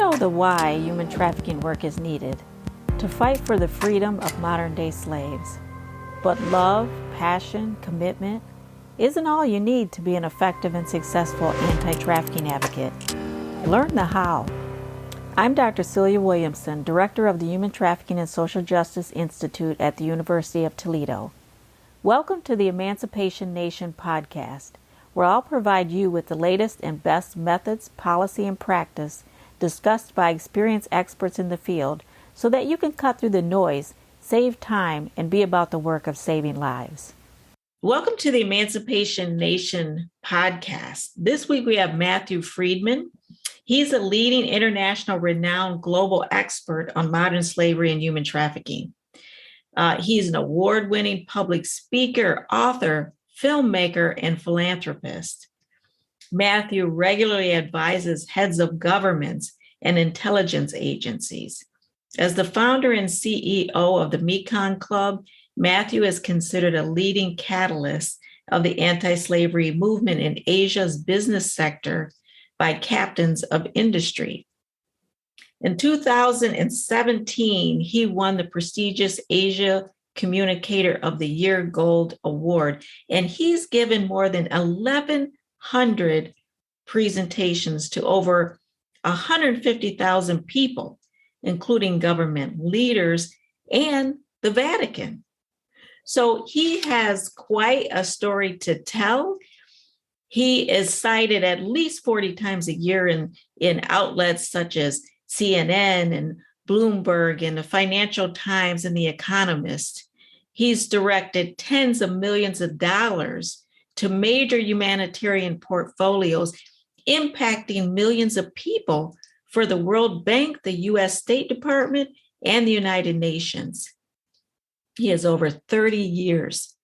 know the why human trafficking work is needed, to fight for the freedom of modern-day slaves. But love, passion, commitment isn't all you need to be an effective and successful anti-trafficking advocate. Learn the how. I'm Dr. Celia Williamson, Director of the Human Trafficking and Social Justice Institute at the University of Toledo. Welcome to the Emancipation Nation podcast, where I'll provide you with the latest and best methods, policy, and practice discussed by experienced experts in the field so that you can cut through the noise, save time, and be about the work of saving lives. Welcome to the Emancipation Nation podcast. This week we have Matthew Friedman. He's a leading international renowned global expert on modern slavery and human trafficking. He's an award-winning public speaker, author, filmmaker, and philanthropist. Matthew regularly advises heads of governments and intelligence agencies. As the founder and CEO of the Mekong Club, Matthew is considered a leading catalyst of the anti-slavery movement in Asia's business sector by captains of industry. In 2017, he won the prestigious Asia Communicator of the Year Gold Award, and he's given more than 1,100 presentations to over 150,000 people, including government leaders and the Vatican. So he has quite a story to tell. He is cited at least 40 times a year in outlets such as CNN and Bloomberg and the Financial Times and The Economist. He's directed tens of millions of dollars to major humanitarian portfolios, impacting millions of people for the World Bank, the U.S. State Department, and the United Nations. He has over 30 years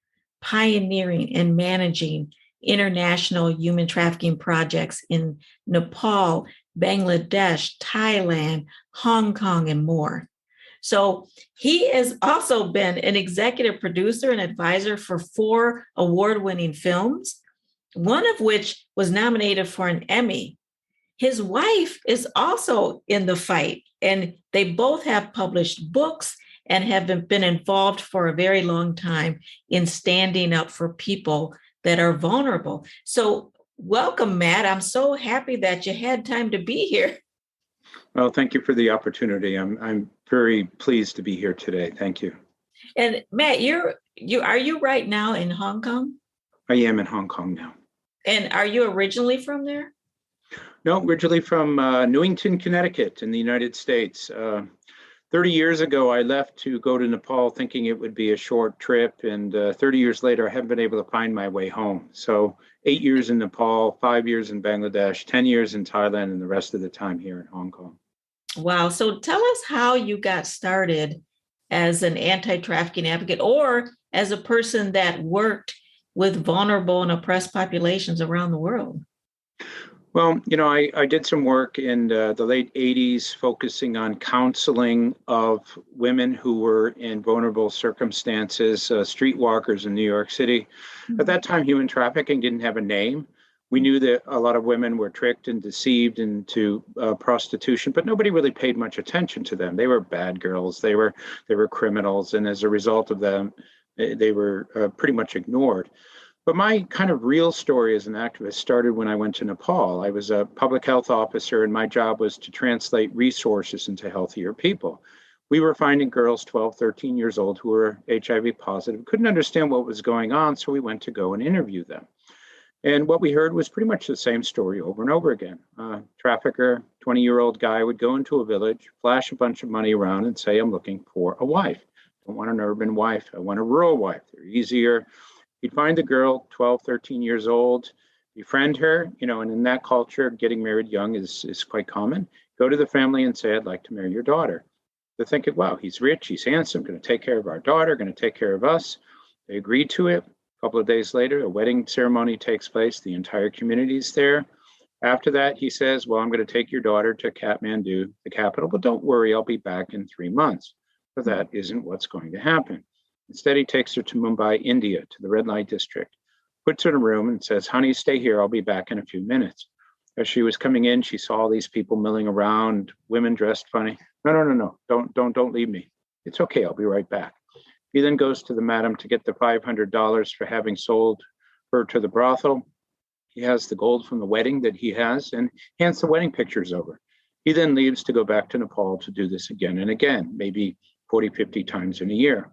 pioneering and managing international human trafficking projects in Nepal, Bangladesh, Thailand, Hong Kong, and more. So he has also been an executive producer and advisor for 4 award-winning films, one of which was nominated for an Emmy. His wife is also in the fight, and they both have published books and have been involved for a very long time in standing up for people that are vulnerable. So welcome, Matt. I'm so happy that you had time to be here. Well, thank you for the opportunity. I'm very pleased to be here today. Thank you. And Matt, are you right now in Hong Kong? I am in Hong Kong now. And are you originally from there? No, originally from Newington, Connecticut in the United States. 30 years ago, I left to go to Nepal thinking it would be a short trip. And 30 years later, I haven't been able to find my way home. So 8 years in Nepal, 5 years in Bangladesh, 10 years in Thailand, and the rest of the time here in Hong Kong. Wow. So tell us how you got started as an anti-trafficking advocate or as a person that worked with vulnerable and oppressed populations around the world. Well, I did some work in the late 80s focusing on counseling of women who were in vulnerable circumstances, streetwalkers in New York City. Mm-hmm. At that time, human trafficking didn't have a name. We knew that a lot of women were tricked and deceived into prostitution, but nobody really paid much attention to them. They were bad girls. They were criminals. And as a result of them, they were pretty much ignored. But my kind of real story as an activist started when I went to Nepal. I was a public health officer, and my job was to translate resources into healthier people. We were finding girls 12, 13 years old who were HIV positive, couldn't understand what was going on, so we went to go and interview them. And what we heard was pretty much the same story over and over again. Trafficker, 20-year-old guy would go into a village, flash a bunch of money around and say, I'm looking for a wife. I don't want an urban wife. I want a rural wife. They're easier. He'd find the girl, 12, 13 years old, befriend her, and in that culture, getting married young is quite common. Go to the family and say, I'd like to marry your daughter. They're thinking, wow, he's rich, he's handsome, going to take care of our daughter, going to take care of us. They agreed to it. A couple of days later, a wedding ceremony takes place. The entire community is there. After that, he says, well, I'm going to take your daughter to Kathmandu, the capital, but don't worry, I'll be back in 3 months. But that isn't what's going to happen. Instead, he takes her to Mumbai, India, to the red light district, puts her in a room and says, honey, stay here. I'll be back in a few minutes. As she was coming in, she saw these people milling around, women dressed funny. No, no, no, no, don't leave me. It's okay, I'll be right back. He then goes to the madam to get the $500 for having sold her to the brothel. He has the gold from the wedding that he has and hands the wedding pictures over. He then leaves to go back to Nepal to do this again and again, maybe 40, 50 times in a year.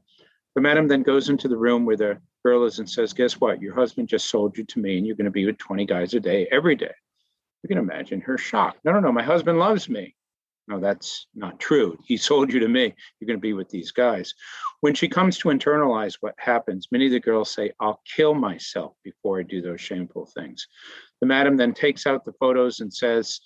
The madam then goes into the room where the girl is and says, guess what? Your husband just sold you to me and you're going to be with 20 guys a day, every day. You can imagine her shock. No, no, no, my husband loves me. No, that's not true. He sold you to me. You're going to be with these guys. When she comes to internalize what happens, many of the girls say, I'll kill myself before I do those shameful things. The madam then takes out the photos and says,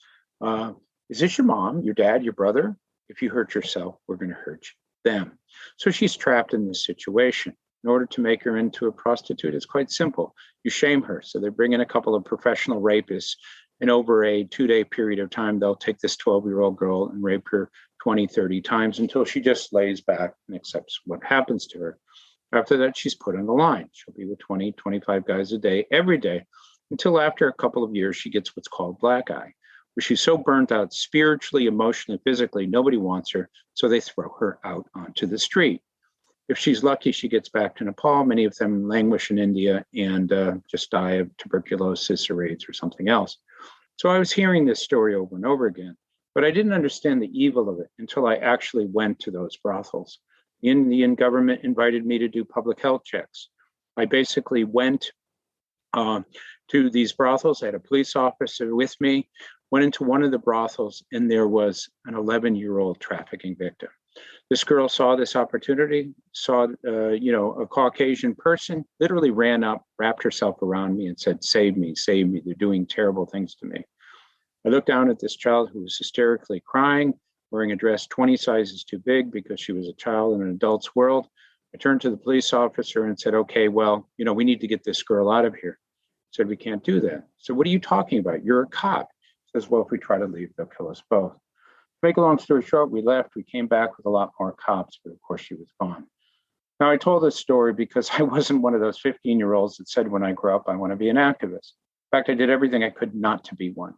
is this your mom, your dad, your brother? If you hurt yourself, we're going to hurt them. So she's trapped in this situation. In order to make her into a prostitute, it's quite simple. You shame her. So they bring in a couple of professional rapists, and over a 2-day period of time, they'll take this 12-year-old girl and rape her 20, 30 times until she just lays back and accepts what happens to her. After that, she's put on the line. She'll be with 20, 25 guys a day, every day, until after a couple of years, she gets what's called black eye, where she's so burnt out spiritually, emotionally, physically, nobody wants her, so they throw her out onto the street. If she's lucky, she gets back to Nepal. Many of them languish in India and just die of tuberculosis or AIDS or something else. So I was hearing this story over and over again, but I didn't understand the evil of it until I actually went to those brothels. The Indian government invited me to do public health checks. I basically went to these brothels. I had a police officer with me, went into one of the brothels, and there was an 11-year-old trafficking victim. This girl saw this opportunity, saw a Caucasian person, literally ran up, wrapped herself around me and said, save me, they're doing terrible things to me. I looked down at this child who was hysterically crying, wearing a dress 20 sizes too big because she was a child in an adult's world. I turned to the police officer and said, okay, well, we need to get this girl out of here. He said, we can't do that. So what are you talking about? You're a cop. He says, well, if we try to leave, they'll kill us both. To make a long story short, we left. We came back with a lot more cops, but of course she was gone. Now, I told this story because I wasn't one of those 15-year-olds that said when I grow up, I want to be an activist. In fact, I did everything I could not to be one.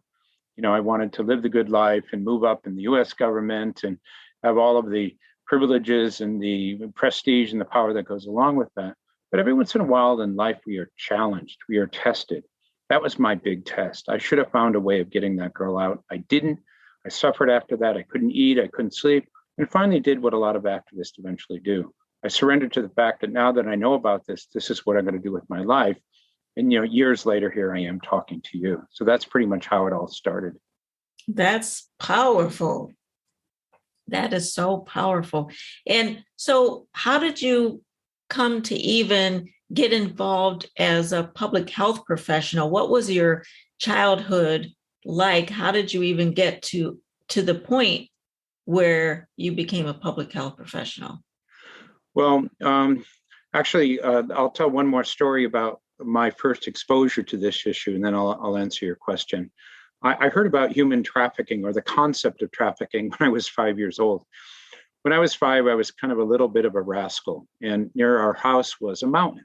I wanted to live the good life and move up in the US government and have all of the privileges and the prestige and the power that goes along with that. But every once in a while in life, we are challenged, we are tested. That was my big test. I should have found a way of getting that girl out. I didn't. I suffered after that. I couldn't eat, I couldn't sleep, and finally did what a lot of activists eventually do. I surrendered to the fact that now that I know about this, this is what I'm going to do with my life. And, years later, here I am talking to you. So that's pretty much how it all started. That's powerful. That is so powerful. And so how did you come to even get involved as a public health professional? What was your childhood like? How did you even get to the point where you became a public health professional? Well, actually, I'll tell one more story about my first exposure to this issue, and then I'll answer your question. I heard about human trafficking or the concept of trafficking when I was 5 years old. When I was 5, I was kind of a little bit of a rascal, and near our house was a mountain.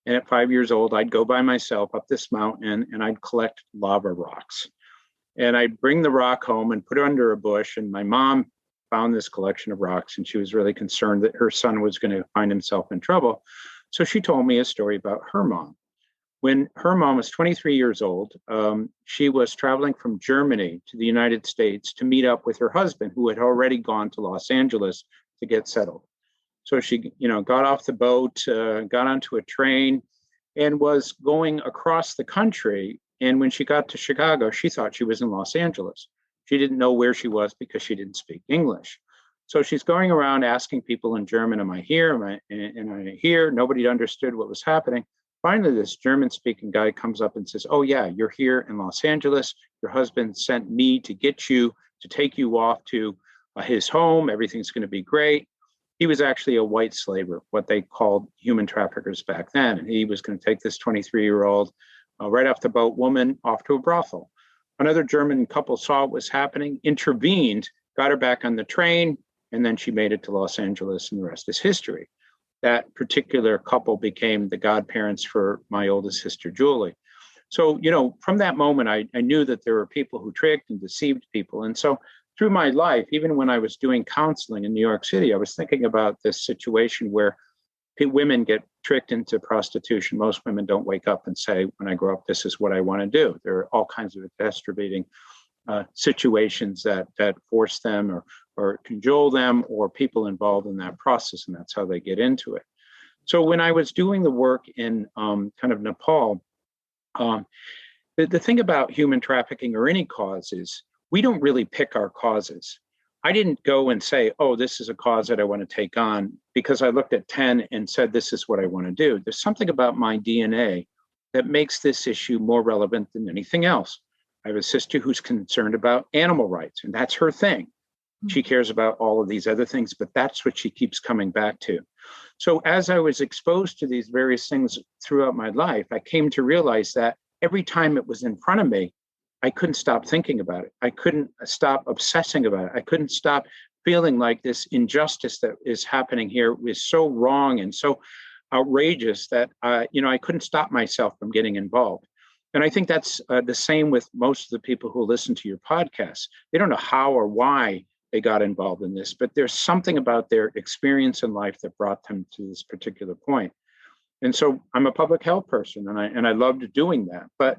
And at 5 years old, I'd go by myself up this mountain and I'd collect lava rocks. And I'd bring the rock home and put it under a bush. And my mom found this collection of rocks, and she was really concerned that her son was going to find himself in trouble. So she told me a story about her mom. When her mom was 23 years old, she was traveling from Germany to the United States to meet up with her husband, who had already gone to Los Angeles to get settled. So she, got off the boat, got onto a train, and was going across the country. And when she got to Chicago, she thought she was in Los Angeles. She didn't know where she was because she didn't speak English. So she's going around asking people in German, am I here? Am I here? Nobody understood what was happening. Finally, this German-speaking guy comes up and says, oh, yeah, you're here in Los Angeles. Your husband sent me to get you, to take you off to his home. Everything's going to be great. He was actually a white slaver, what they called human traffickers back then. And he was going to take this 23-year-old right off the boat woman off to a brothel. Another German couple saw what was happening, intervened, got her back on the train, and then she made it to Los Angeles, and the rest is history. That particular couple became the godparents for my oldest sister, Julie. So, from that moment, I knew that there were people who tricked and deceived people. And so through my life, even when I was doing counseling in New York City, I was thinking about this situation where women get tricked into prostitution. Most women don't wake up and say, when I grow up, this is what I want to do. There are all kinds of exacerbating situations that force them or cajole them, or people involved in that process, and that's how they get into it. So when I was doing the work in kind of Nepal, the thing about human trafficking or any cause is we don't really pick our causes. I didn't go and say, oh, this is a cause that I want to take on because I looked at 10 and said, this is what I want to do. There's something about my DNA that makes this issue more relevant than anything else. I have a sister who's concerned about animal rights, and that's her thing. She cares about all of these other things, but that's what she keeps coming back to. So as I was exposed to these various things throughout my life, I came to realize that every time it was in front of me, I couldn't stop thinking about it. I couldn't stop obsessing about it. I couldn't stop feeling like this injustice that is happening here is so wrong and so outrageous that I couldn't stop myself from getting involved. And I think that's the same with most of the people who listen to your podcast. They don't know how or why they got involved in this, but there's something about their experience in life that brought them to this particular point. And so I'm a public health person, and I loved doing that. But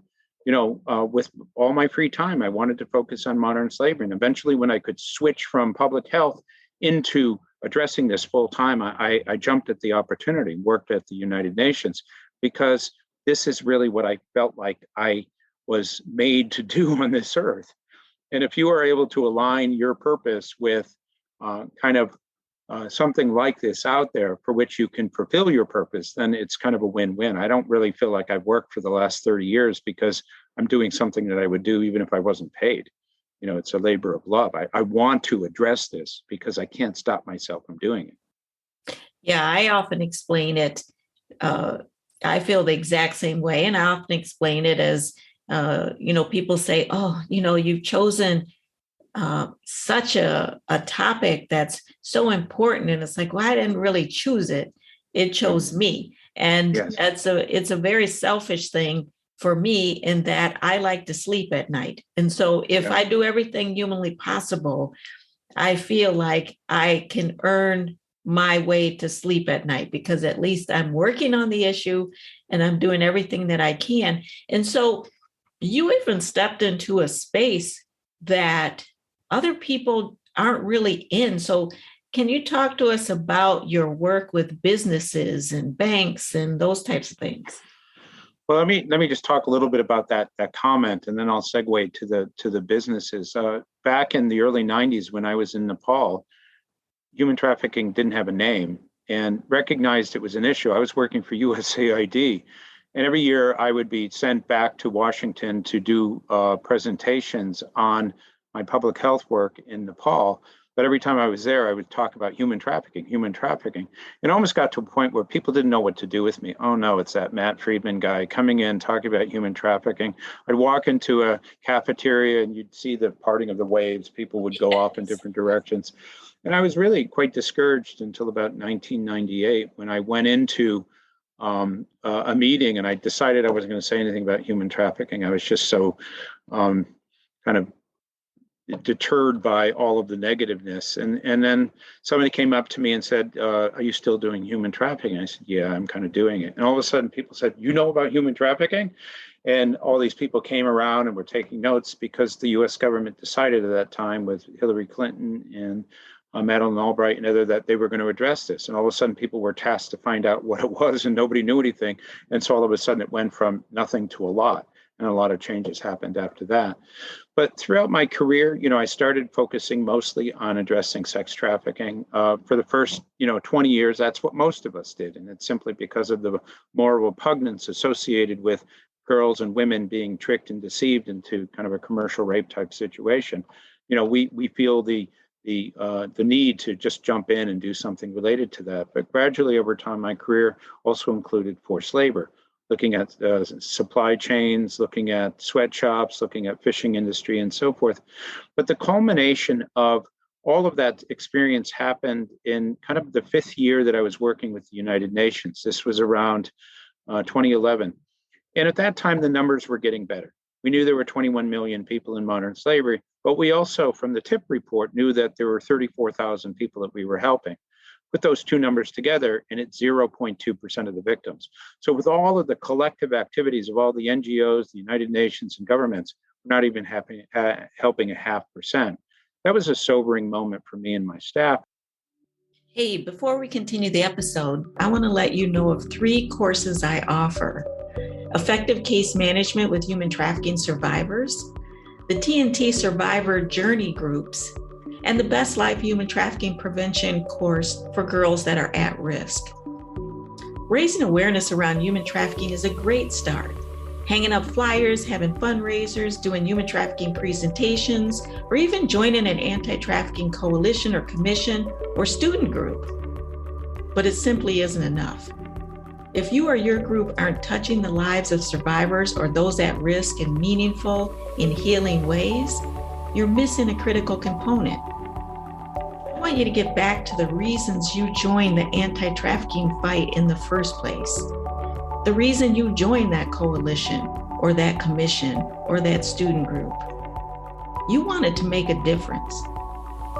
with all my free time, I wanted to focus on modern slavery. And eventually, when I could switch from public health into addressing this full time, I jumped at the opportunity, worked at the United Nations, because this is really what I felt like I was made to do on this earth. And if you are able to align your purpose with something like this out there for which you can fulfill your purpose, then it's kind of a win-win. I don't really feel like I've worked for the last 30 years because I'm doing something that I would do even if I wasn't paid. It's a labor of love. I want to address this because I can't stop myself from doing it. Yeah, I often explain it. I feel the exact same way. And I often explain it as, people say, oh, you've chosen such a topic that's so important. And it's like, well, I didn't really choose it. It chose me. And Yes. It's a very selfish thing for me in that I like to sleep at night. And so if I do everything humanly possible, I feel like I can earn my way to sleep at night because at least I'm working on the issue and I'm doing everything that I can. And so you even stepped into a space that other people aren't really in. So can you talk to us about your work with businesses and banks and those types of things? Well, let me just talk a little bit about that comment, and then I'll segue to the businesses. Back in the early 90s, when I was in Nepal, human trafficking didn't have a name and recognized it was an issue. I was working for USAID, and every year I would be sent back to Washington to do presentations on my public health work in Nepal. But every time I was there, I would talk about human trafficking. It almost got to a point where people didn't know what to do with me. Oh, no, it's that Matt Friedman guy coming in, talking about human trafficking. I'd walk into a cafeteria and you'd see the parting of the waves. People would go off in different directions. And I was really quite discouraged until about 1998 when I went into a meeting and I decided I wasn't going to say anything about human trafficking. I was just so kind of deterred by all of the negativeness. And then somebody came up to me and said, are you still doing human trafficking? I said, yeah, I'm kind of doing it. And all of a sudden people said, you know about human trafficking? And all these people came around and were taking notes because the US government decided at that time with Hillary Clinton and Madeleine Albright and other that they were going to address this. And all of a sudden people were tasked to find out what it was and nobody knew anything. And so all of a sudden it went from nothing to a lot. And a lot of changes happened after that. But throughout my career, I started focusing mostly on addressing sex trafficking. For the first, 20 years, that's what most of us did. And it's simply because of the moral repugnance associated with girls and women being tricked and deceived into kind of a commercial rape type situation. We feel the need to just jump in and do something related to that. But gradually over time, my career also included forced labor, looking at supply chains, looking at sweatshops, looking at fishing industry and so forth. But the culmination of all of that experience happened in kind of the fifth year that I was working with the United Nations. This was around 2011. And at that time, the numbers were getting better. We knew there were 21 million people in modern slavery, but we also, from the TIP report, knew that there were 34,000 people that we were helping. Put those two numbers together, and it's 0.2% of the victims. So with all of the collective activities of all the NGOs, the United Nations, and governments, we're not even helping 0.5%. That was a sobering moment for me and my staff. Hey, before we continue the episode, I want to let you know of 3 courses I offer: Effective Case Management with Human Trafficking Survivors, the TNT Survivor Journey Groups, and the Best Life Human Trafficking Prevention course for girls that are at risk. Raising awareness around human trafficking is a great start. Hanging up flyers, having fundraisers, doing human trafficking presentations, or even joining an anti-trafficking coalition or commission or student group. But it simply isn't enough. If you or your group aren't touching the lives of survivors or those at risk in meaningful and healing ways, you're missing a critical component. I want you to get back to the reasons you joined the anti-trafficking fight in the first place. The reason you joined that coalition or that commission or that student group. You wanted to make a difference,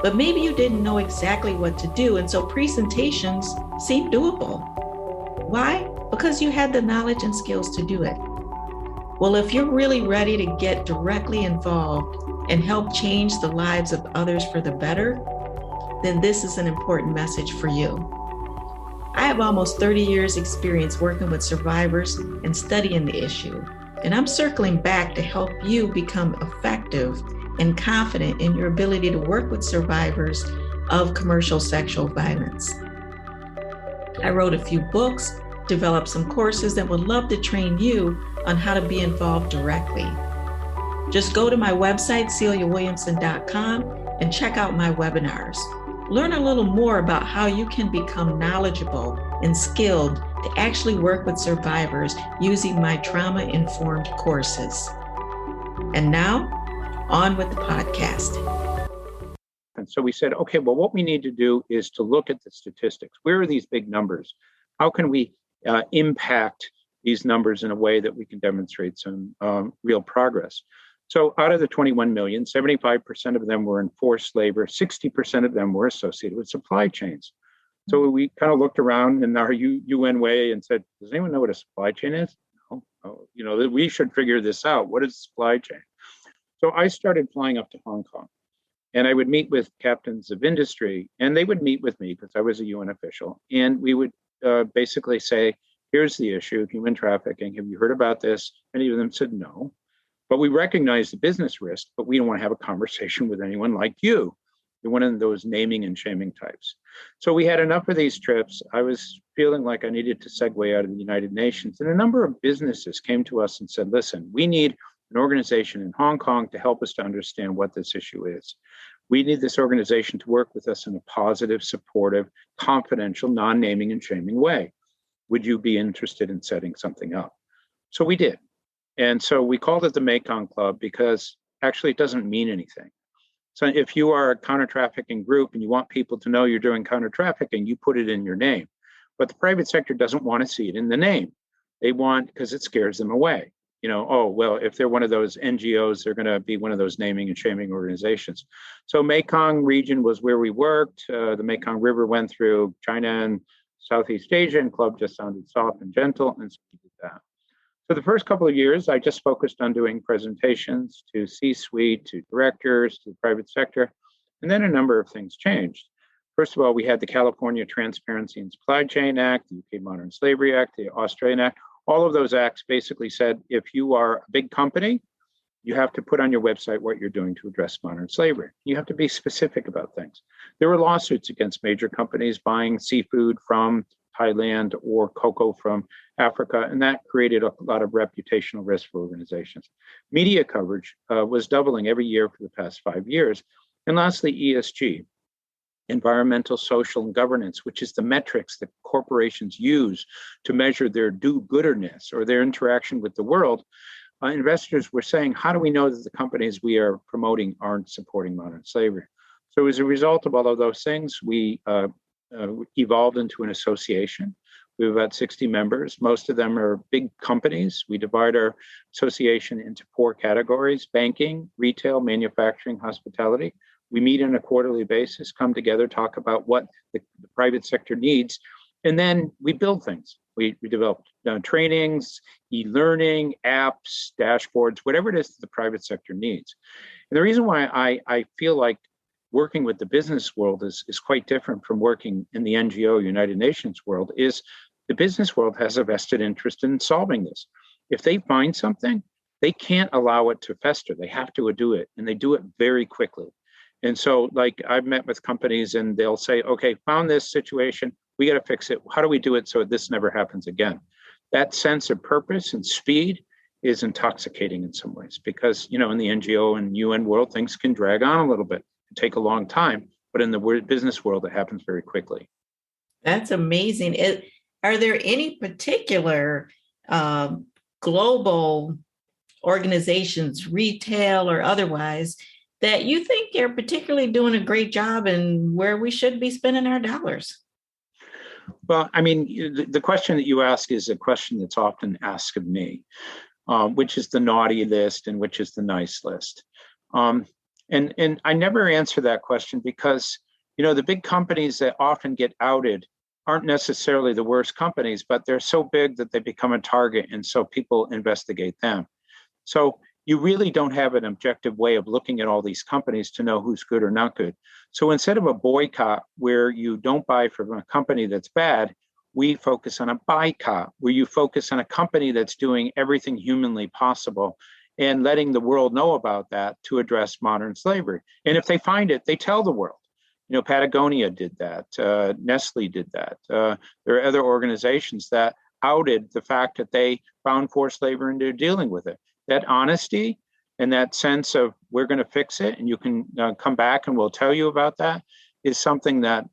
but maybe you didn't know exactly what to do, and so presentations seemed doable. Why? Because you had the knowledge and skills to do it. Well, if you're really ready to get directly involved and help change the lives of others for the better, then this is an important message for you. I have almost 30 years experience working with survivors and studying the issue, and I'm circling back to help you become effective and confident in your ability to work with survivors of commercial sexual violence. I wrote a few books, developed some courses, and would love to train you on how to be involved directly. Just go to my website, celiawilliamson.com, and check out my webinars. Learn a little more about how you can become knowledgeable and skilled to actually work with survivors using my trauma-informed courses. And now, on with the podcast. And so we said, okay, well, what we need to do is to look at the statistics. Where are these big numbers? How can we impact these numbers in a way that we can demonstrate some real progress? So out of the 21 million, 75% of them were in forced labor, 60% of them were associated with supply chains. So we kind of looked around in our UN way and said, does anyone know what a supply chain is? No. Oh, we should figure this out. What is a supply chain? So I started flying up to Hong Kong, and I would meet with captains of industry, and they would meet with me because I was a UN official. And we would basically say, here's the issue, human trafficking. Have you heard about this? Many of them said no. But we recognize the business risk, but we don't want to have a conversation with anyone like you. You're one of those naming and shaming types. So we had enough of these trips. I was feeling like I needed to segue out of the United Nations. And a number of businesses came to us and said, listen, we need an organization in Hong Kong to help us to understand what this issue is. We need this organization to work with us in a positive, supportive, confidential, non-naming and shaming way. Would you be interested in setting something up? So we did. And so we called it the Mekong Club because actually it doesn't mean anything. So if you are a counter-trafficking group and you want people to know you're doing counter-trafficking, you put it in your name. But the private sector doesn't want to see it in the name. They want, because it scares them away. Oh, well, if they're one of those NGOs, they're going to be one of those naming and shaming organizations. So Mekong region was where we worked. The Mekong River went through China and Southeast Asia, and club just sounded soft and gentle, and so we did that. For the first couple of years, I just focused on doing presentations to C-suite, to directors, to the private sector, and then a number of things changed. First of all, we had the California Transparency and Supply Chain Act, the UK Modern Slavery Act, the Australian Act. All of those acts basically said, if you are a big company, you have to put on your website what you're doing to address modern slavery. You have to be specific about things. There were lawsuits against major companies buying seafood from Thailand or cocoa from Africa, and that created a lot of reputational risk for organizations. Media coverage was doubling every year for the past 5 years. And lastly, ESG, environmental, social, and governance, which is the metrics that corporations use to measure their do-gooderness or their interaction with the world. Investors were saying, how do we know that the companies we are promoting aren't supporting modern slavery? So as a result of all of those things, we evolved into an association. We have about 60 members. Most of them are big companies. We divide our association into 4 categories: banking, retail, manufacturing, hospitality. We meet on a quarterly basis, come together, talk about what the private sector needs, and then we build things. We develop trainings, e-learning, apps, dashboards, whatever it is that the private sector needs. And the reason why I feel like working with the business world is quite different from working in the NGO United Nations world is the business world has a vested interest in solving this. If they find something, they can't allow it to fester. They have to do it, and they do it very quickly. And so, like, I've met with companies and they'll say, okay, found this situation, we got to fix it. How do we do it so this never happens again? That sense of purpose and speed is intoxicating in some ways because, in the NGO and UN world, things can drag on a little bit, take a long time. But in the business world, it happens very quickly. That's amazing. Are there any particular global organizations, retail or otherwise, that you think are particularly doing a great job and where we should be spending our dollars? Well, the question that you ask is a question that's often asked of me, which is the naughty list and which is the nice list. And I never answer that question because, the big companies that often get outed aren't necessarily the worst companies, but they're so big that they become a target. And so people investigate them. So you really don't have an objective way of looking at all these companies to know who's good or not good. So instead of a boycott where you don't buy from a company that's bad, we focus on a boycott where you focus on a company that's doing everything humanly possible and letting the world know about that to address modern slavery. And if they find it, they tell the world. Patagonia did that. Nestle did that. There are other organizations that outed the fact that they found forced labor and they're dealing with it. That honesty and that sense of we're going to fix it and you can come back and we'll tell you about that is something that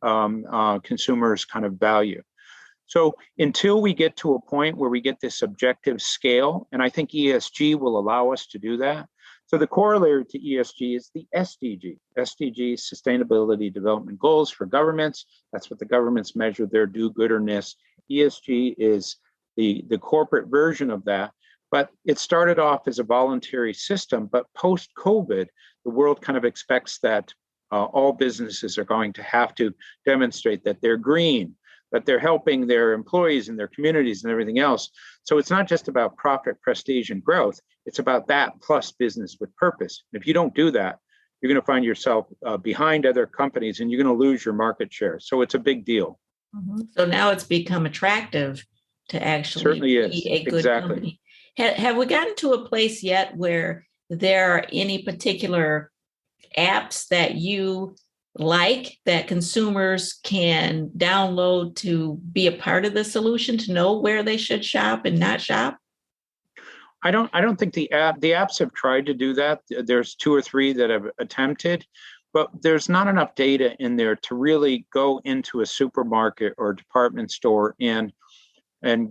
consumers kind of value. So until we get to a point where we get this objective scale, and I think ESG will allow us to do that. So the corollary to ESG is the SDG, Sustainability Development Goals for governments. That's what the governments measure their do-gooderness. ESG is the corporate version of that. But it started off as a voluntary system, but post-COVID, the world kind of expects that all businesses are going to have to demonstrate that they're green, that they're helping their employees and their communities and everything else. So it's not just about profit, prestige, and growth. It's about that plus business with purpose. If you don't do that, you're going to find yourself behind other companies and you're going to lose your market share. So it's a big deal. Mm-hmm. So now it's become attractive to actually Certainly is. be a good company. Have we gotten to a place yet where there are any particular apps that you like that consumers can download to be a part of the solution, to know where they should shop and not shop? I don't think the apps have tried to do that. There's 2 or 3 that have attempted, but there's not enough data in there to really go into a supermarket or department store and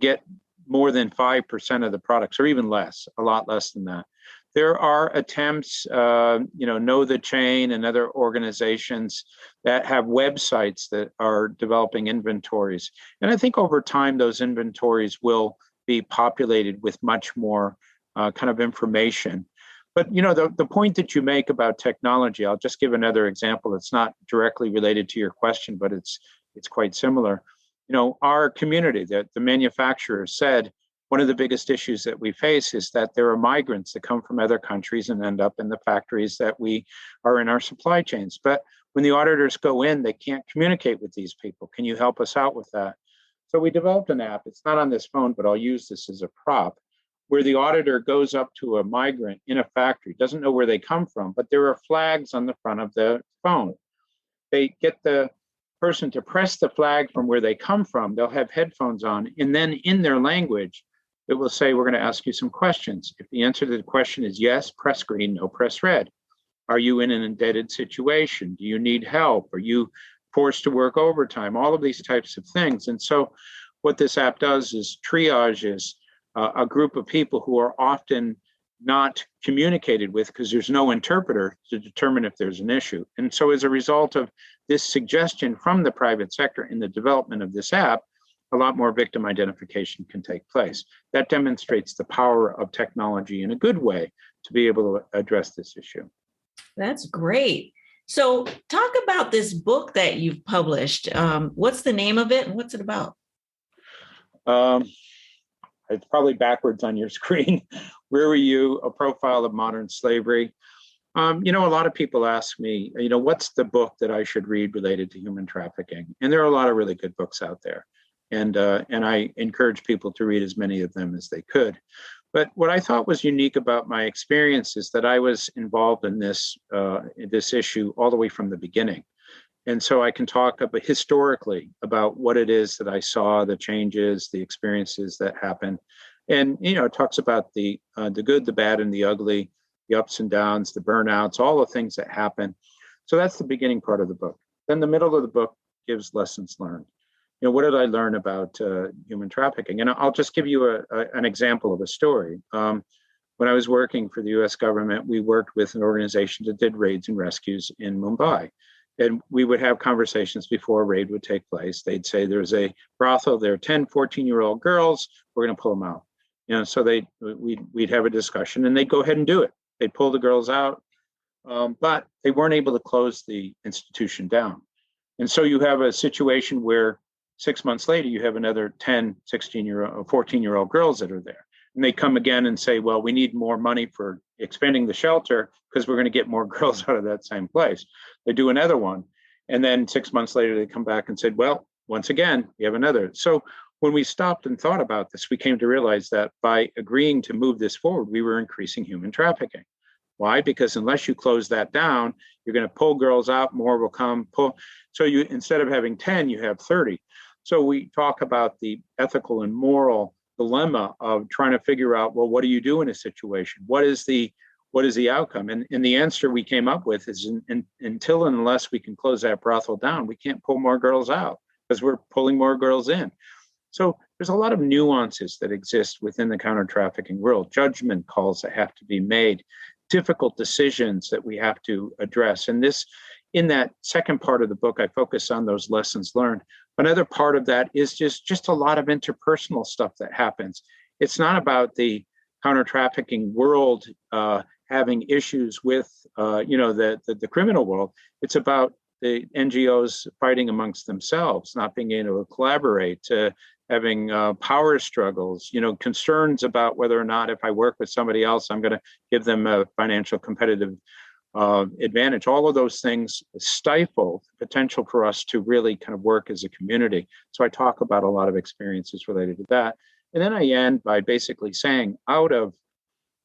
get more than 5% of the products, or even less, a lot less than that. There are attempts, Know the Chain and other organizations that have websites that are developing inventories. And I think over time, those inventories will be populated with much more kind of information. But, the point that you make about technology, I'll just give another example that's not directly related to your question, but it's quite similar. Our community, the manufacturers said, one of the biggest issues that we face is that there are migrants that come from other countries and end up in the factories that we are in our supply chains. But when the auditors go in, they can't communicate with these people. Can you help us out with that? So we developed an app. It's not on this phone, but I'll use this as a prop, where the auditor goes up to a migrant in a factory, doesn't know where they come from, but there are flags on the front of the phone. They get the person to press the flag from where they come from. They'll have headphones on, and then in their language, it will say, we're going to ask you some questions. If the answer to the question is yes, press green, no, press red. Are you in an indebted situation? Do you need help? Are you forced to work overtime? All of these types of things. And so what this app does is triages a group of people who are often not communicated with because there's no interpreter to determine if there's an issue. And so as a result of this suggestion from the private sector in the development of this app, a lot more victim identification can take place. That demonstrates the power of technology in a good way to be able to address this issue. That's great. So talk about this book that you've published. What's the name of it and what's it about? Um, it's probably backwards on your screen. Where Were You? A Profile of Modern Slavery. A lot of people ask me, what's the book that I should read related to human trafficking? And there are a lot of really good books out there. And I encourage people to read as many of them as they could. But what I thought was unique about my experience is that I was involved in this issue all the way from the beginning. And so I can talk about historically about what it is that I saw, the changes, the experiences that happened. And, it talks about the good, the bad, and the ugly, the ups and downs, the burnouts, all the things that happen. So that's the beginning part of the book. Then the middle of the book gives lessons learned. What did I learn about human trafficking? And I'll just give you an example of a story. When I was working for the US government, we worked with an organization that did raids and rescues in Mumbai. And we would have conversations before a raid would take place. They'd say there's a brothel, there are 10, 14-year-old girls, we're going to pull them out. So we'd have a discussion and they'd go ahead and do it. They'd pull the girls out, but they weren't able to close the institution down. And so you have a situation where 6 months later, you have another 10, 16-year-old, 14-year-old girls that are there. And they come again and say, well, we need more money for expanding the shelter because we're going to get more girls out of that same place. They do another one. And then 6 months later, they come back and said, well, once again, we have another. So when we stopped and thought about this, we came to realize that by agreeing to move this forward, we were increasing human trafficking. Why? Because unless you close that down, you're going to pull girls out, more will come, pull. So you, instead of having 10, you have 30. So we talk about the ethical and moral dilemma of trying to figure out, well, what do you do in a situation? What is the outcome? And the answer we came up with is until and unless we can close that brothel down, we can't pull more girls out because we're pulling more girls in. So there's a lot of nuances that exist within the counter-trafficking world, judgment calls that have to be made, difficult decisions that we have to address. And in that second part of the book, I focus on those lessons learned. Another part of that is just a lot of interpersonal stuff that happens. It's not about the counter-trafficking world having issues with the criminal world. It's about the NGOs fighting amongst themselves, not being able to collaborate, having power struggles, concerns about whether or not if I work with somebody else, I'm going to give them a financial competitive advantage. All of those things stifle the potential for us to really kind of work as a community. So I talk about a lot of experiences related to that. And then I end by basically saying out of,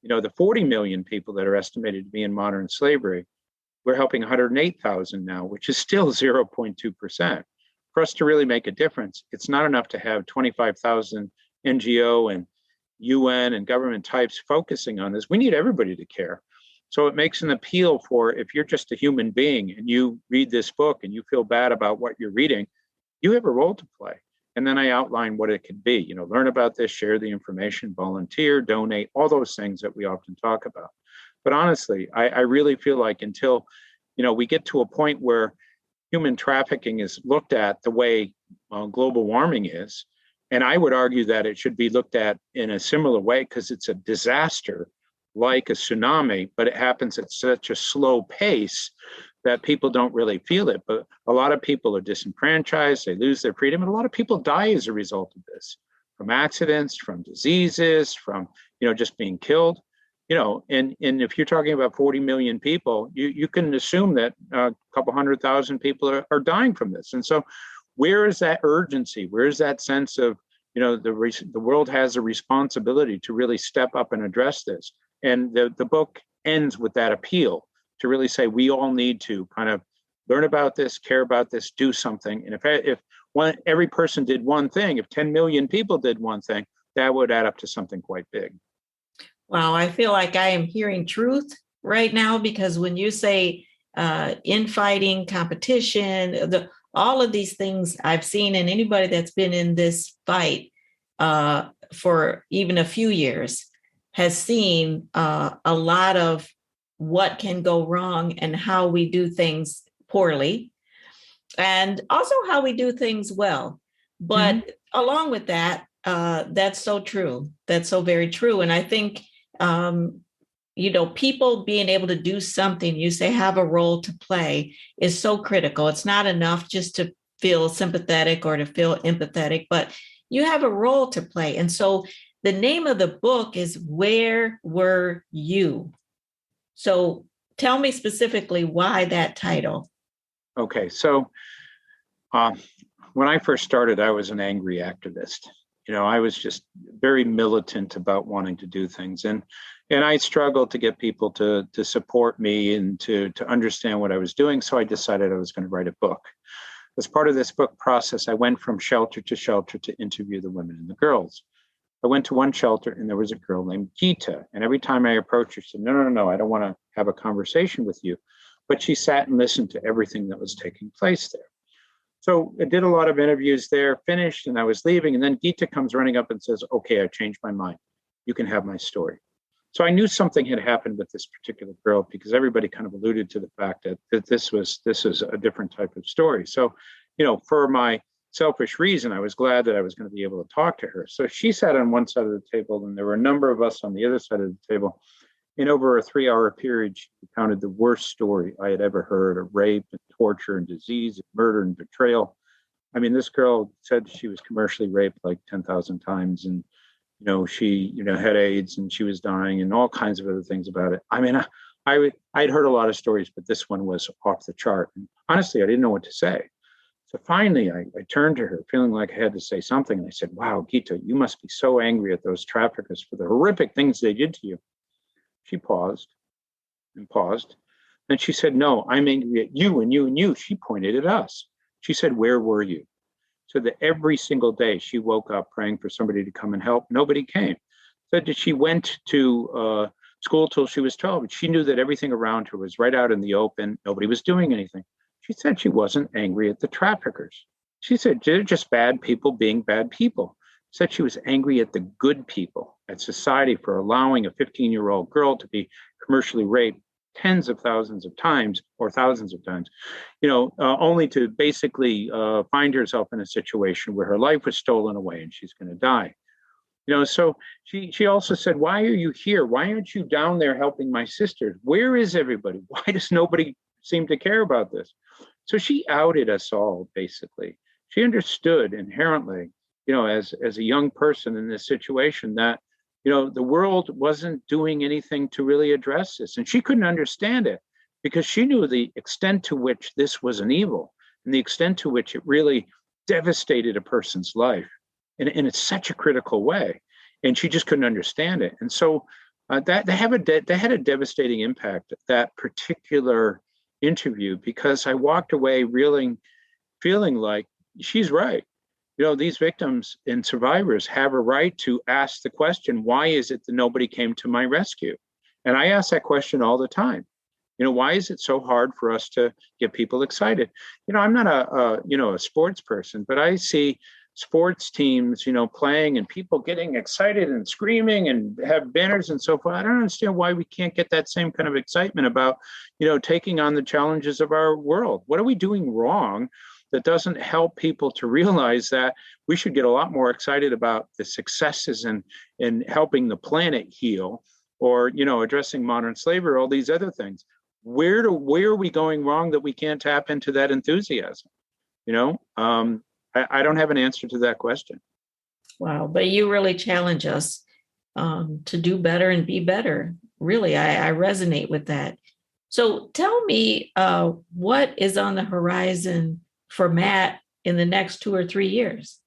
the 40 million people that are estimated to be in modern slavery, we're helping 108,000 now, which is still 0.2%. For us to really make a difference, it's not enough to have 25,000 NGO and UN and government types focusing on this. We need everybody to care. So it makes an appeal for if you're just a human being and you read this book and you feel bad about what you're reading, you have a role to play. And then I outline what it could be, learn about this, share the information, volunteer, donate, all those things that we often talk about. But honestly, I really feel like until, we get to a point where human trafficking is looked at the way global warming is, and I would argue that it should be looked at in a similar way because it's a disaster like a tsunami, but it happens at such a slow pace that people don't really feel it. But a lot of people are disenfranchised, they lose their freedom, and a lot of people die as a result of this, from accidents, from diseases, from just being killed. And if you're talking about 40 million people, you can assume that a couple 100,000 people are dying from this. And so where is that urgency? Where is that sense of, the world has a responsibility to really step up and address this? And the book ends with that appeal to really say we all need to kind of learn about this, care about this, do something. And if every person did one thing, if 10 million people did one thing, that would add up to something quite big. Wow, I feel like I am hearing truth right now because when you say infighting, competition, all of these things I've seen, and anybody that's been in this fight for even a few years has seen a lot of what can go wrong and how we do things poorly, and also how we do things well. But along with that, that's so true. That's so very true. And I think, people being able to do something, you say have a role to play, is so critical. It's not enough just to feel sympathetic or to feel empathetic, but you have a role to play. And so the name of the book is Where Were You? So tell me specifically why that title. Okay, so when I first started, I was an angry activist. I was just very militant about wanting to do things, and I struggled to get people to support me and to understand what I was doing. So I decided I was going to write a book. As part of this book process, I went from shelter to shelter to interview the women and the girls. I went to one shelter and there was a girl named Gita. And every time I approached her, she said, no, I don't want to have a conversation with you. But she sat and listened to everything that was taking place there. So I did a lot of interviews there, finished, and I was leaving. And then Gita comes running up and says, okay, I changed my mind. You can have my story. So I knew something had happened with this particular girl because everybody kind of alluded to the fact that this was a different type of story. So, for my selfish reason, I was glad that I was going to be able to talk to her. So she sat on one side of the table, and there were a number of us on the other side of the table. In over a 3-hour period, she recounted the worst story I had ever heard of rape and torture and disease and murder and betrayal. I mean, this girl said she was commercially raped like 10,000 times. And, she, had AIDS and she was dying and all kinds of other things about it. I mean, I'd heard a lot of stories, but this one was off the chart. And honestly, I didn't know what to say. So finally, I turned to her, feeling like I had to say something. And I said, wow, Gita, you must be so angry at those traffickers for the horrific things they did to you. She paused and paused. Then she said, no, I'm angry at you and you and you. She pointed at us. She said, where were you? So that every single day she woke up praying for somebody to come and help. Nobody came. Said that she went to school till she was 12. But she knew that everything around her was right out in the open. Nobody was doing anything. She said she wasn't angry at the traffickers. She said they're just bad people being bad people. Said she was angry at the good people, at society for allowing a 15-year-old girl to be commercially raped tens of thousands of times or thousands of times, only to basically find herself in a situation where her life was stolen away and she's going to die. So she also said, why are you here? Why aren't you down there helping my sisters? Where is everybody? Why does nobody seem to care about this? So she outed us all, basically. She understood inherently, as a young person in this situation that, the world wasn't doing anything to really address this. And she couldn't understand it because she knew the extent to which this was an evil and the extent to which it really devastated a person's life in such a critical way. And she just couldn't understand it. And so that had a devastating impact, that particular interview, because I walked away feeling like she's right. These victims and survivors have a right to ask the question, why is it that nobody came to my rescue? And I ask that question all the time. Why is it so hard for us to get people excited? I'm not a sports person, but I see sports teams, playing and people getting excited and screaming and have banners and so forth. I don't understand why we can't get that same kind of excitement about, taking on the challenges of our world. What are we doing wrong that doesn't help people to realize that we should get a lot more excited about the successes in helping the planet heal, or, addressing modern slavery, all these other things? Where are we going wrong that we can't tap into that enthusiasm? I don't have an answer to that question. Wow, but you really challenge us to do better and be better. Really, I resonate with that. So tell me, what is on the horizon for Matt in the next 2 or 3 years?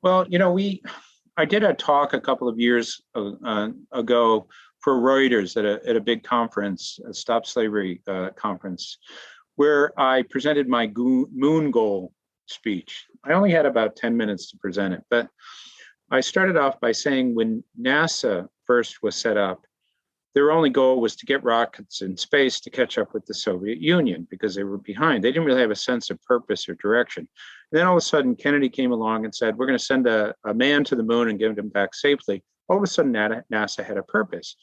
Well, I did a talk a couple of years ago for Reuters at a big conference, a Stop Slavery conference, where I presented my moon goal speech. I only had about 10 minutes to present it, but I started off by saying when NASA first was set up, their only goal was to get rockets in space to catch up with the Soviet Union because they were behind. They didn't really have a sense of purpose or direction. And then all of a sudden, Kennedy came along and said, we're going to send a man to the moon and get him back safely. All of a sudden, NASA had a purpose.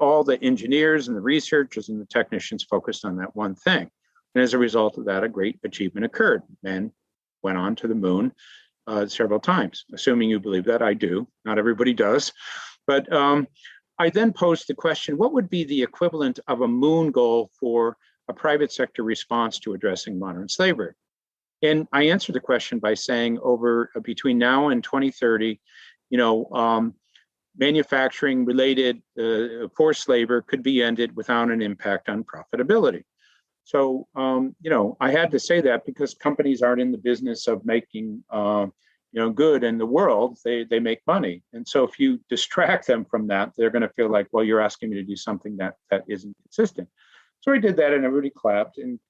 All the engineers and the researchers and the technicians focused on that one thing. And as a result of that, a great achievement occurred. Men went on to the moon several times. Assuming you believe that, I do. Not everybody does. But I then posed the question, what would be the equivalent of a moon goal for a private sector response to addressing modern slavery? And I answered the question by saying over between now and 2030, manufacturing related forced labor could be ended without an impact on profitability. So, I had to say that because companies aren't in the business of making, good in the world. They make money. And so if you distract them from that, they're going to feel like, well, you're asking me to do something that isn't consistent. So I did that and everybody clapped. And,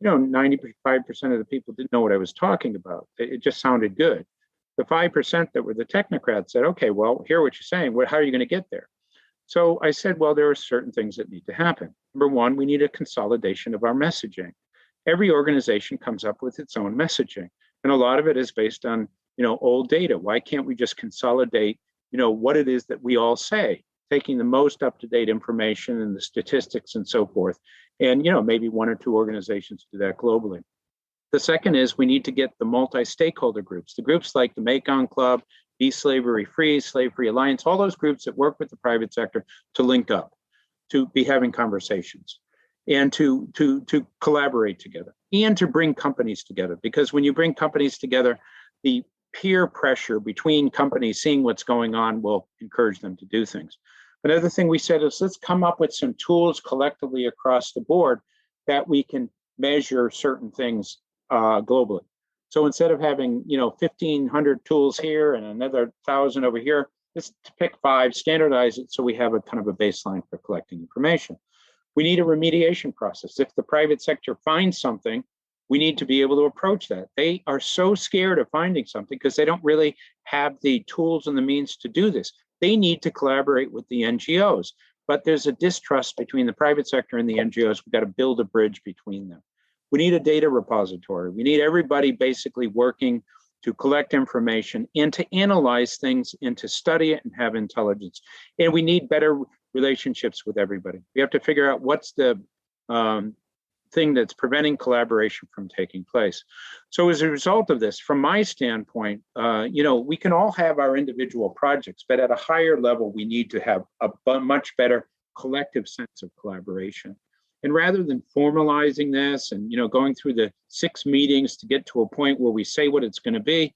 95% of the people didn't know what I was talking about. It just sounded good. The 5% that were the technocrats said, okay, well, hear what you're saying. How are you going to get there? So I said, well, there are certain things that need to happen. Number one, we need a consolidation of our messaging. Every organization comes up with its own messaging. And a lot of it is based on, old data. Why can't we just consolidate, what it is that we all say, taking the most up-to-date information and the statistics and so forth. And, maybe one or two organizations do that globally. The second is we need to get the multi-stakeholder groups, the groups like the Mekong Club, Be Slavery Free, Slave Free Alliance, all those groups that work with the private sector to link up, to be having conversations, and to collaborate together, and to bring companies together. Because when you bring companies together, the peer pressure between companies seeing what's going on will encourage them to do things. Another thing we said is let's come up with some tools collectively across the board that we can measure certain things globally. So instead of having 1,500 tools here and another 1,000 over here, let's pick 5, standardize it so we have a kind of a baseline for collecting information. We need a remediation process. If the private sector finds something, we need to be able to approach that. They are so scared of finding something because they don't really have the tools and the means to do this. They need to collaborate with the NGOs, but there's a distrust between the private sector and the NGOs. We've got to build a bridge between them. We need a data repository. We need everybody basically working to collect information and to analyze things and to study it and have intelligence. And we need better relationships with everybody. We have to figure out what's the thing that's preventing collaboration from taking place. So as a result of this, from my standpoint, we can all have our individual projects, but at a higher level, we need to have a much better collective sense of collaboration. And rather than formalizing this and going through the 6 meetings to get to a point where we say what it's going to be,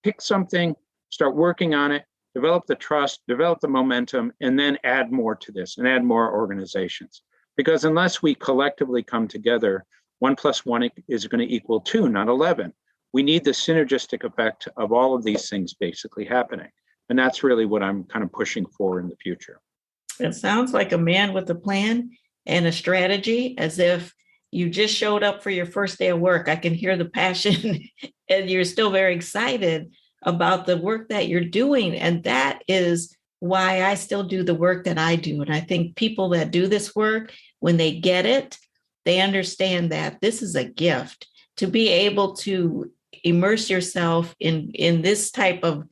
pick something, start working on it, develop the trust, develop the momentum, and then add more to this and add more organizations. Because unless we collectively come together, 1 + 1 is going to equal 2, not 11. We need the synergistic effect of all of these things basically happening. And that's really what I'm kind of pushing for in the future. It sounds like a man with a plan and a strategy, as if you just showed up for your first day of work. I can hear the passion and you're still very excited about the work that you're doing. And that is why I still do the work that I do. And I think people that do this work, when they get it, they understand that this is a gift. To be able to immerse yourself in this type of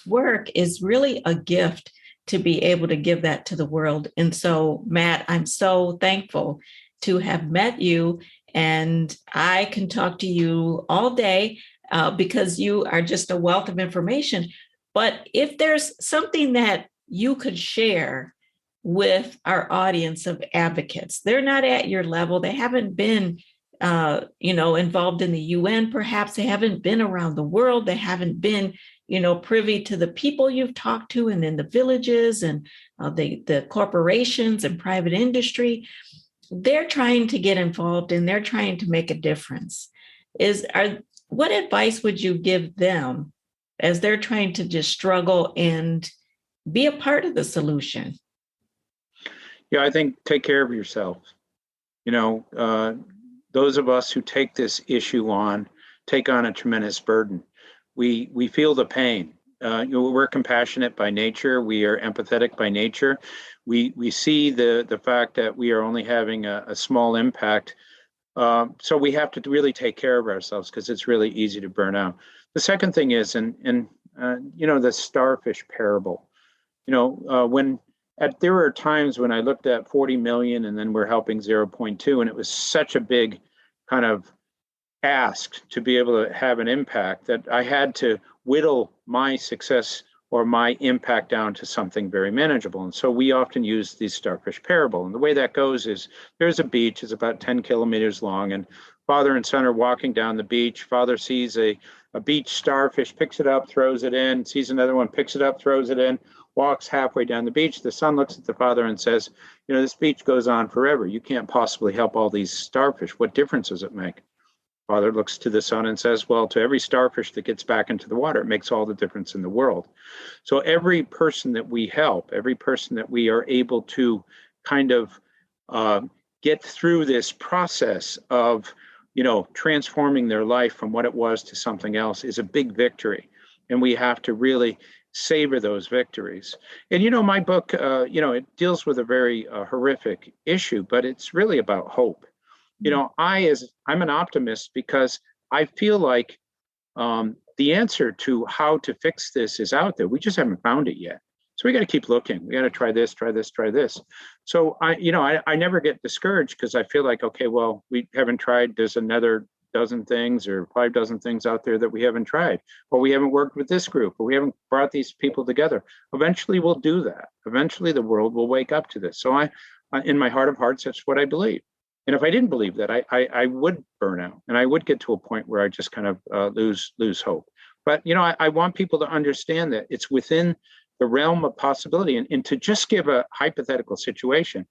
work is really a gift, to be able to give that to the world. And so, Matt, I'm so thankful to have met you, and I can talk to you all day because you are just a wealth of information. But if there's something that you could share with our audience of advocates, they're not at your level. They haven't been, involved in the UN, perhaps. They haven't been around the world. They haven't been, privy to the people you've talked to and in the villages and the corporations and private industry. They're trying to get involved and they're trying to make a difference. What advice would you give them as they're trying to just struggle and be a part of the solution? Yeah, I think take care of yourself. Those of us who take this issue on take on a tremendous burden. We feel the pain. We're compassionate by nature. We are empathetic by nature. We see the fact that we are only having a small impact. So we have to really take care of ourselves because it's really easy to burn out. The second thing is, the starfish parable. There were times when I looked at 40 million and then we're helping 0.2, and it was such a big kind of asked to be able to have an impact, that I had to whittle my success or my impact down to something very manageable. And so we often use the starfish parable. And the way that goes is there's a beach, it's about 10 kilometers long, and father and son are walking down the beach. Father sees a beach starfish, picks it up, throws it in, sees another one, picks it up, throws it in, walks halfway down the beach. The son looks at the father and says, this beach goes on forever. You can't possibly help all these starfish. What difference does it make? Father looks to the son and says, well, to every starfish that gets back into the water, it makes all the difference in the world. So every person that we help, every person that we are able to kind of get through this process of, transforming their life from what it was to something else is a big victory. And we have to really savor those victories. And, my book, it deals with a very horrific issue, but it's really about hope. I'm an optimist because I feel like the answer to how to fix this is out there. We just haven't found it yet. So we got to keep looking. We got to try this, try this, try this. So I never get discouraged because I feel like, okay, well, we haven't tried. There's another dozen things or 5 dozen things out there that we haven't tried, or we haven't worked with this group, or we haven't brought these people together. Eventually we'll do that. Eventually the world will wake up to this. So I in my heart of hearts, that's what I believe. And if I didn't believe that, I would burn out, and I would get to a point where I just kind of lose hope. But I want people to understand that it's within the realm of possibility. And to just give a hypothetical situation,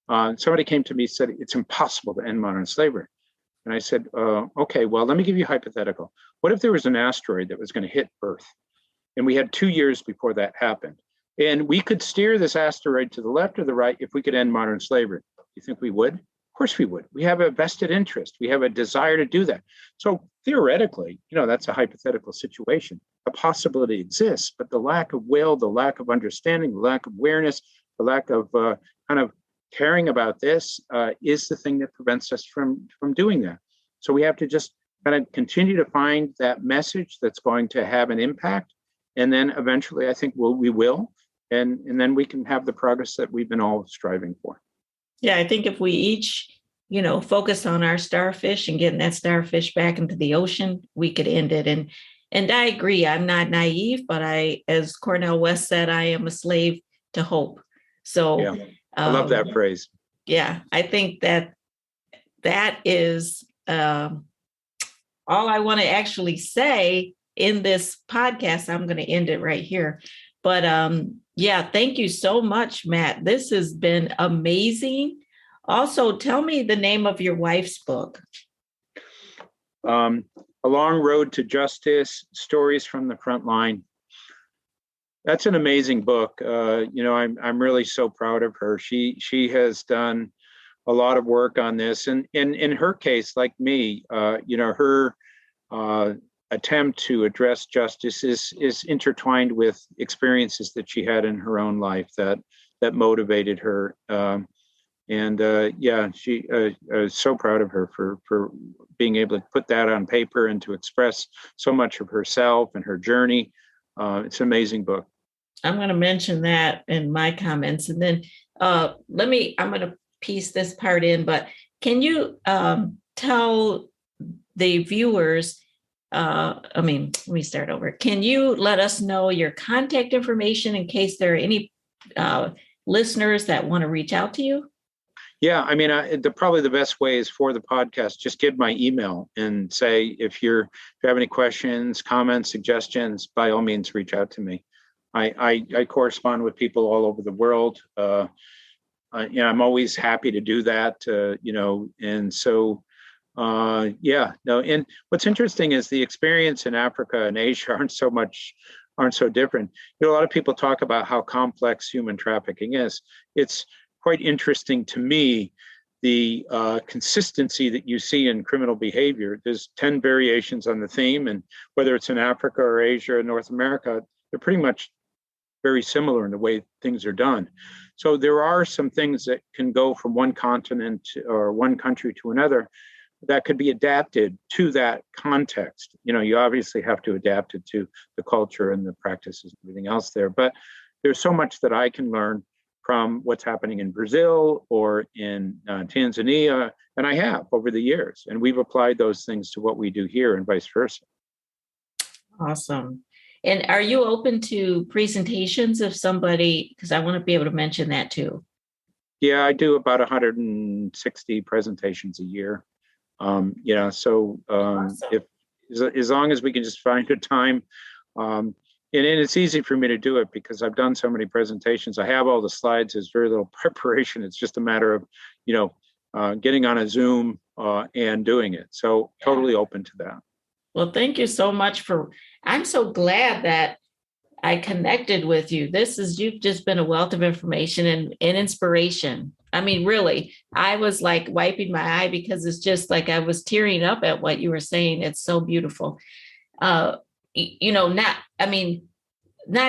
somebody came to me and said it's impossible to end modern slavery, and I said, okay, well, let me give you a hypothetical. What if there was an asteroid that was going to hit Earth, and we had 2 years before that happened, and we could steer this asteroid to the left or the right if we could end modern slavery? Do you think we would? Of course we would. We have a vested interest. We have a desire to do that. So theoretically, that's a hypothetical situation. A possibility exists, but the lack of will, the lack of understanding, the lack of awareness, the lack of kind of caring about this is the thing that prevents us from doing that. So we have to just kind of continue to find that message that's going to have an impact. And then eventually, I think we will. And then we can have the progress that we've been all striving for. Yeah, I think if we each, focus on our starfish and getting that starfish back into the ocean, we could end it. And I agree. I'm not naive, but as Cornel West said, I am a slave to hope. So yeah, I love that phrase. Yeah, I think that is all I want to actually say in this podcast. I'm going to end it right here. But yeah, thank you so much, Matt. This has been amazing. Also, tell me the name of your wife's book. A Long Road to Justice, Stories from the Front Line. That's an amazing book. I'm really so proud of her. She has done a lot of work on this. And in her case, like me, her attempt to address justice is intertwined with experiences that she had in her own life that motivated her. She is so proud of her for being able to put that on paper and to express so much of herself and her journey. It's an amazing book. I'm going to mention that in my comments, and then I'm going to piece this part in, but can you tell the viewers, let me start over. Can you let us know your contact information in case there are any listeners that want to reach out to you? Yeah, probably the best way is for the podcast, just give my email and say, if you have any questions, comments, suggestions, by all means, reach out to me. I correspond with people all over the world. I'm always happy to do that, and so, and what's interesting is the experience in Africa and Asia aren't so different. A lot of people talk about how complex human trafficking is. It's quite interesting to me, the consistency that you see in criminal behavior. There's 10 variations on the theme, and whether it's in Africa or Asia or North America, they're pretty much very similar in the way things are done. So there are some things that can go from one continent or one country to another that could be adapted to that context. You obviously have to adapt it to the culture and the practices and everything else there. But there's so much that I can learn from what's happening in Brazil or in Tanzania And I have over the years, and we've applied those things to what we do here and vice versa. Awesome. And are you open to presentations if somebody, because I want to be able to mention that too. Yeah, I do about 160 presentations a year. Awesome. If as long as we can just find a time, and it's easy for me to do it because I've done so many presentations. I have all the slides. There's very little preparation. It's just a matter of, getting on a Zoom and doing it. So totally open to that. Well, thank you so much I'm so glad that I connected with you. You've just been a wealth of information and inspiration. I mean, really, I was like wiping my eye because it's just like I was tearing up at what you were saying. It's so beautiful. Not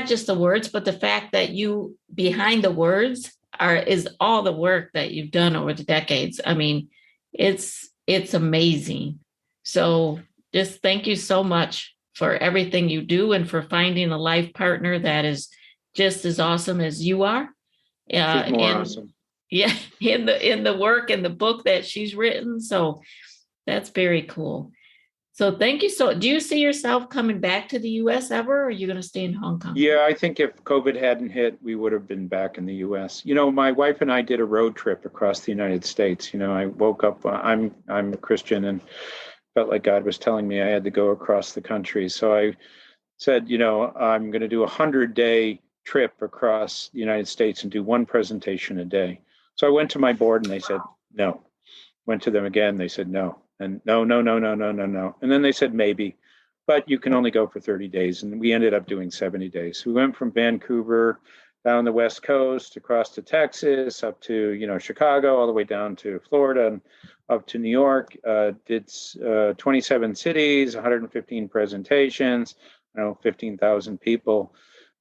just the words, but the fact that you behind the words is all the work that you've done over the decades. I mean, it's amazing. So just thank you so much for everything you do and for finding a life partner that is just as awesome as you are. She's more awesome. Yeah, in the work and the book that she's written. So that's very cool. So thank you. So do you see yourself coming back to the US ever, or are you going to stay in Hong Kong? Yeah, I think if COVID hadn't hit, we would have been back in the US. My wife and I did a road trip across the United States. I woke up, I'm a Christian, and felt like God was telling me I had to go across the country. So I said, I'm going to do 100-day trip across the United States and do one presentation a day. So I went to my board and they said, no. Went to them again. They said, no. And no, no, no, no, no, no, no. And then they said, maybe, but you can only go for 30 days. And we ended up doing 70 days. So we went from Vancouver down the West Coast, across to Texas, up to, Chicago, all the way down to Florida and up to New York, did 27 cities, 115 presentations, 15,000 people,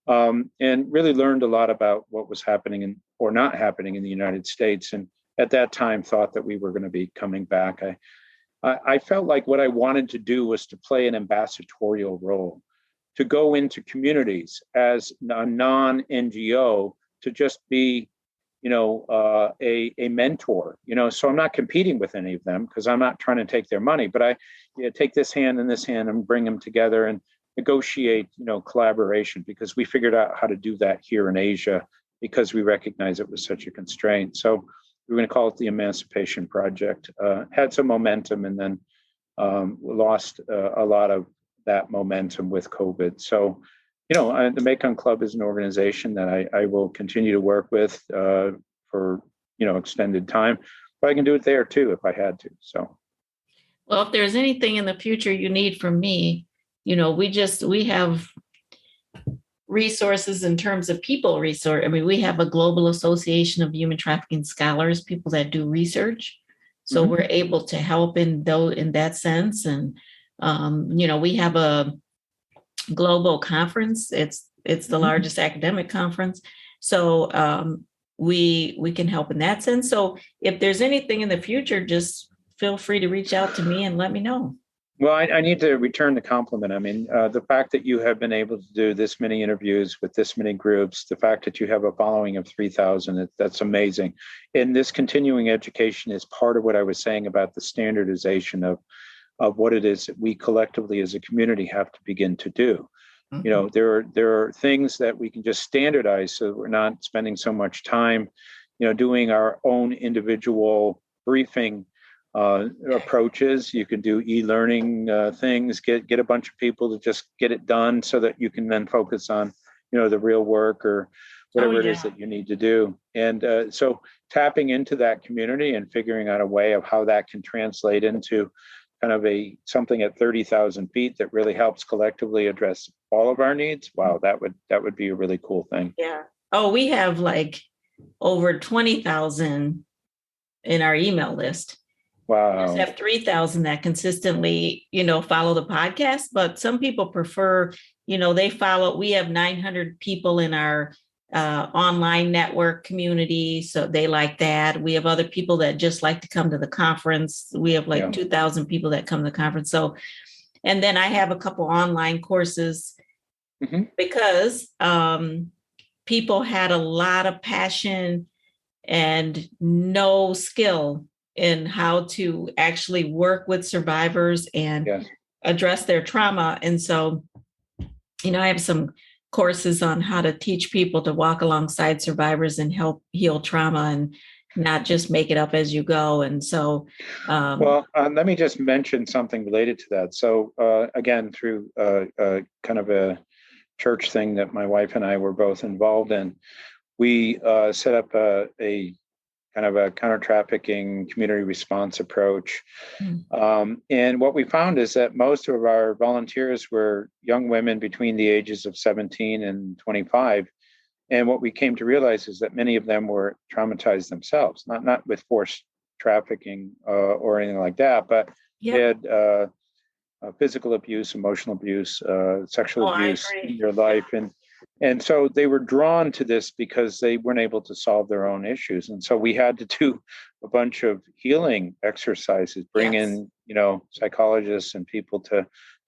and really learned a lot about what was happening or not happening in the United States. And at that time thought that we were going to be coming back. I felt like what I wanted to do was to play an ambassadorial role, to go into communities as a non-NGO, to just be, a mentor, so I'm not competing with any of them because I'm not trying to take their money, but I take this hand and this hand and bring them together and negotiate, collaboration, because we figured out how to do that here in Asia because we recognize it was such a constraint. So we're going to call it the Emancipation Project. Had some momentum and then lost a lot of that momentum with COVID. So, the Mekong Club is an organization that I will continue to work with for, extended time, but I can do it there too if I had to. So, well, if there's anything in the future you need from me, we have resources in terms of people resource. I mean, we have a global association of human trafficking scholars, people that do research. So we're able to help in that sense. And, we have a global conference. It's the largest academic conference. So we can help in that sense. So if there's anything in the future, just feel free to reach out to me and let me know. Well, I need to return the compliment. I mean, the fact that you have been able to do this many interviews with this many groups, the fact that you have a following of 3,000, that's amazing. And this continuing education is part of what I was saying about the standardization of what it is that we collectively as a community have to begin to do. There are things that we can just standardize so that we're not spending so much time, doing our own individual briefing approaches. You can do e-learning things, get a bunch of people to just get it done so that you can then focus on, the real work or whatever it is that you need to do. And so tapping into that community and figuring out a way of how that can translate into kind of something at 30,000 feet that really helps collectively address all of our needs. Wow, that would be a really cool thing. Yeah. Oh, we have like over 20,000 in our email list. Wow. We just have 3,000 that consistently, follow the podcast, but some people prefer, they follow. We have 900 people in our online network community, so they like that. We have other people that just like to come to the conference. We have 2,000 people that come to the conference. So, and then I have a couple online courses because people had a lot of passion and no skill in how to actually work with survivors and Yes. address their trauma. And so, I have some courses on how to teach people to walk alongside survivors and help heal trauma and not just make it up as you go. And so, Well, let me just mention something related to that. So, again, through kind of a church thing that my wife and I were both involved in, we set up a kind of a counter trafficking community response approach. And what we found is that most of our volunteers were young women between the ages of 17 and 25. And what we came to realize is that many of them were traumatized themselves, not with forced trafficking or anything like that, but they yep. had physical abuse, emotional abuse, sexual Oh, I abuse in agree. their life, and so they were drawn to this because they weren't able to solve their own issues, and so we had to do a bunch of healing exercises, bring Yes, in psychologists and people to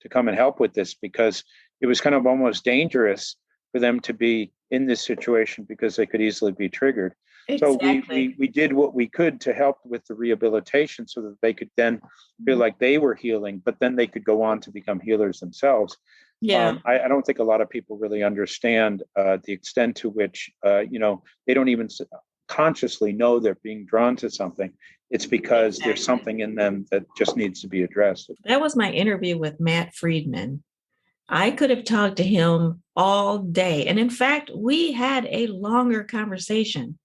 come and help with this because it was kind of almost dangerous for them to be in this situation because they could easily be triggered. So we exactly. we we did what we could to help with the rehabilitation so that they could then feel Mhm. like they were healing, but then they could go on to become healers themselves. Yeah, I don't think a lot of people really understand the extent to which they don't even consciously know they're being drawn to something. It's because there's exactly. something in them that just needs to be addressed. That was my interview with Matt Friedman. I could have talked to him all day. And in fact, we had a longer conversation.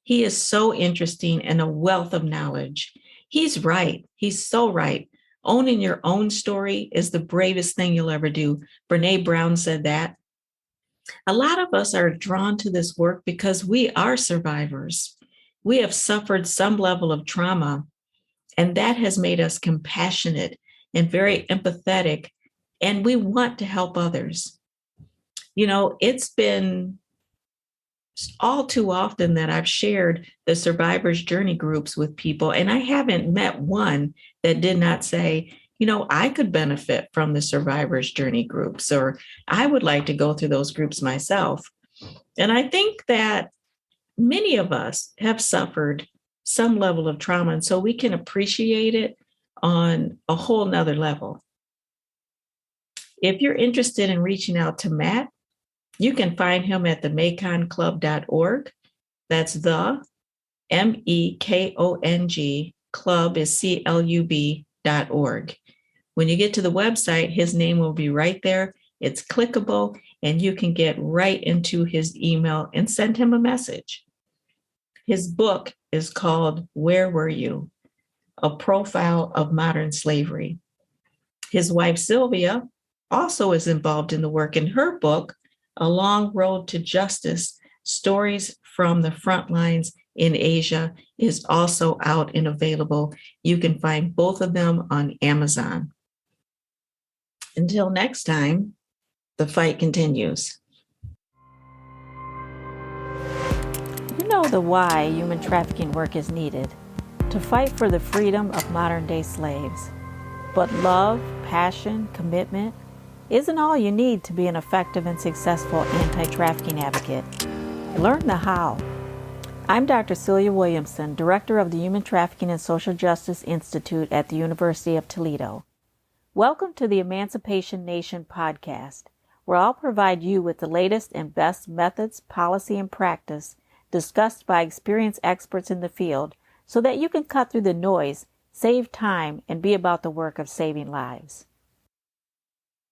He is so interesting and a wealth of knowledge. He's right. He's so right. Owning your own story is the bravest thing you'll ever do. Brene Brown said that. A lot of us are drawn to this work because we are survivors. We have suffered some level of trauma, and that has made us compassionate and very empathetic, and we want to help others. It's been all too often that I've shared the survivor's journey groups with people, and I haven't met one that did not say, I could benefit from the survivor's journey groups, or I would like to go through those groups myself. And I think that many of us have suffered some level of trauma, and so we can appreciate it on a whole nother level. If you're interested in reaching out to Matt, you can find him at the mekonclub.org. That's the MEKONG club is CLUB.org. When you get to the website, his name will be right there. It's clickable, and you can get right into his email and send him a message. His book is called Where Were You? A Profile of Modern Slavery. His wife, Sylvia, also is involved in the work. In her book, A Long Road to Justice, Stories from the Front Lines in Asia, is also out and available. You can find both of them on Amazon. Until next time, the fight continues. You know the why human trafficking work is needed to fight for the freedom of modern day slaves. But love, passion, commitment isn't all you need to be an effective and successful anti-trafficking advocate. Learn the how. I'm Dr. Celia Williamson, Director of the Human Trafficking and Social Justice Institute at the University of Toledo. Welcome to the Emancipation Nation podcast, where I'll provide you with the latest and best methods, policy, and practice discussed by experienced experts in the field so that you can cut through the noise, save time, and be about the work of saving lives.